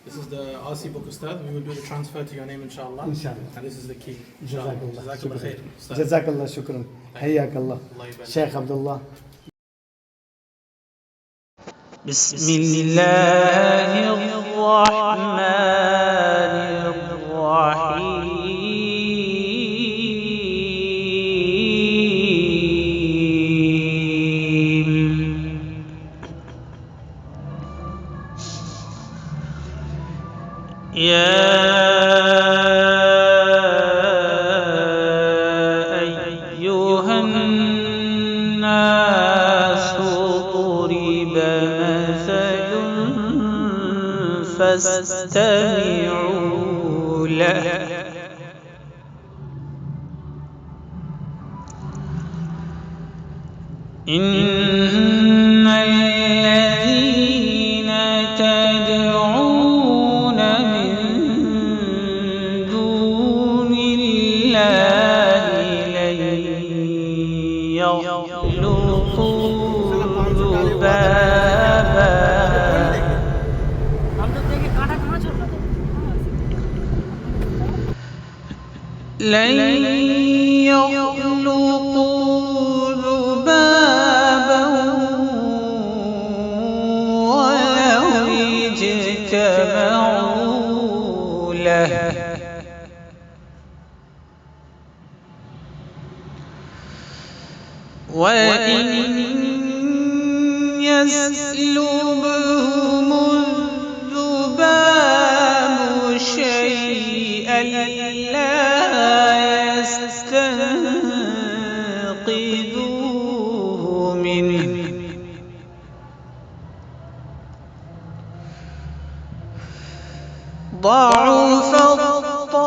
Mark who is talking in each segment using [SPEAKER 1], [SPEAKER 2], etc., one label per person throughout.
[SPEAKER 1] This is the RC book, Ustad. We will do the transfer to your name, inshallah.
[SPEAKER 2] Inshallah.
[SPEAKER 1] And this is the key.
[SPEAKER 2] Jazakallah.
[SPEAKER 1] Jazakallah khair. Ustad.
[SPEAKER 2] Jazakallah shukran. Hayyakallah.
[SPEAKER 1] Allah yubarak.
[SPEAKER 2] Sheikh Abdullah.
[SPEAKER 3] بسم الله الرحمن الرحيم يا أيها الناس ضرب مثل فاستمعوا له إن الذين تدعون من دون الله لن يخلقوا ذبابا لن يخلقوا ذبابا ولو اجتمعوا له وإن يسلبهم الذباب شيئا لا يستنقذوه منه ضعف الطالب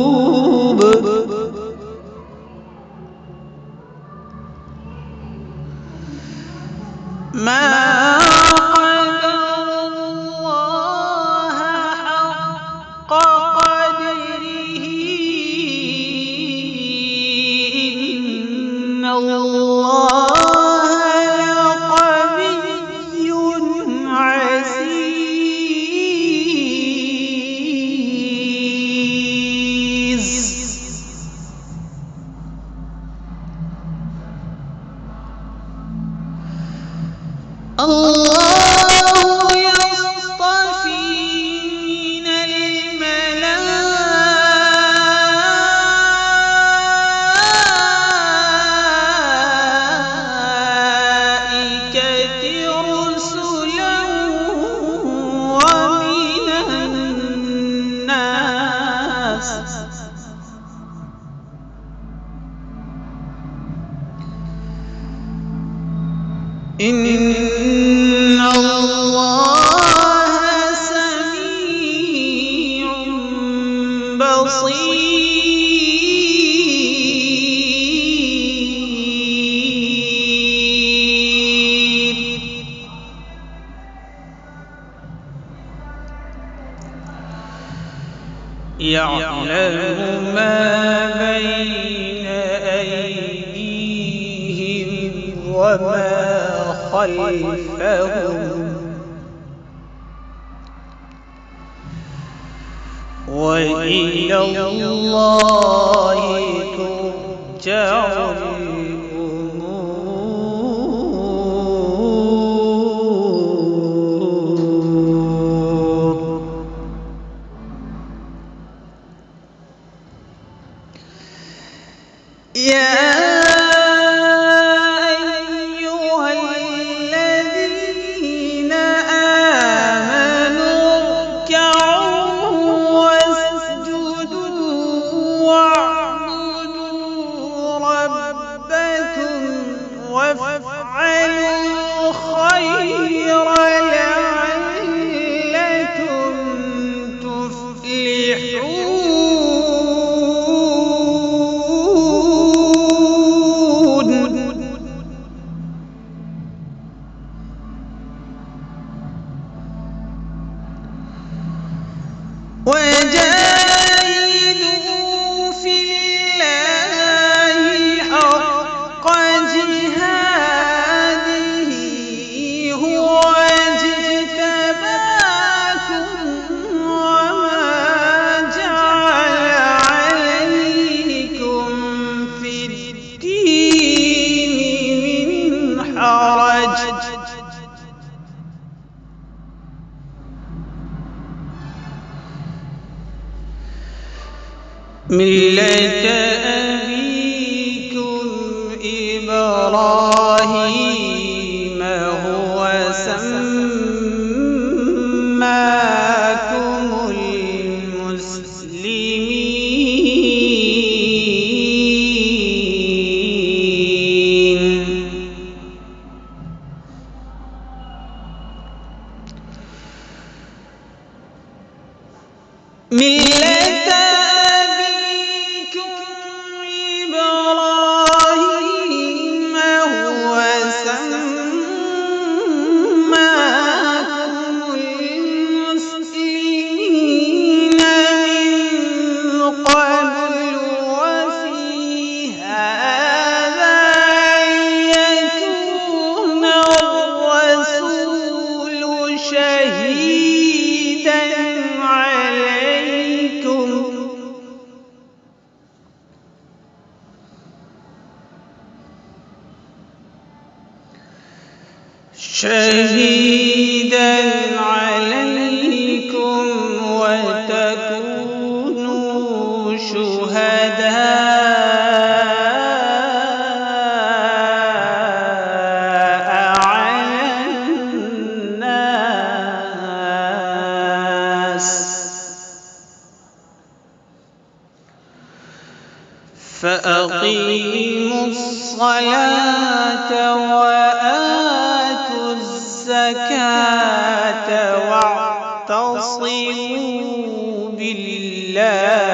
[SPEAKER 3] والمطلوب ما قدر الله حق قدره إن الله لقوي عزيز الله يصطفي من الملائكة رسلا ومن الناس إن الله سميع بصير يعلم ما بين أيديهم وما خلفهم وإلى الله ترجع الأمور يا أيها الذين آمنوا اركعوا واسجدوا واعبدوا ربكم وافعلوا الخير لعلكم تفلحون ملة أبيكم إبراهيم هو سماكم المسلمين. ملة أبيكم إبراهيم هو سماكم المسلمين من قبل وفي هذا ليكون الرسول شهيدا عليكم وتكونوا شهداء على الناس. فأقيموا الصلاة وآتوا الزكاة واعتصموا بالله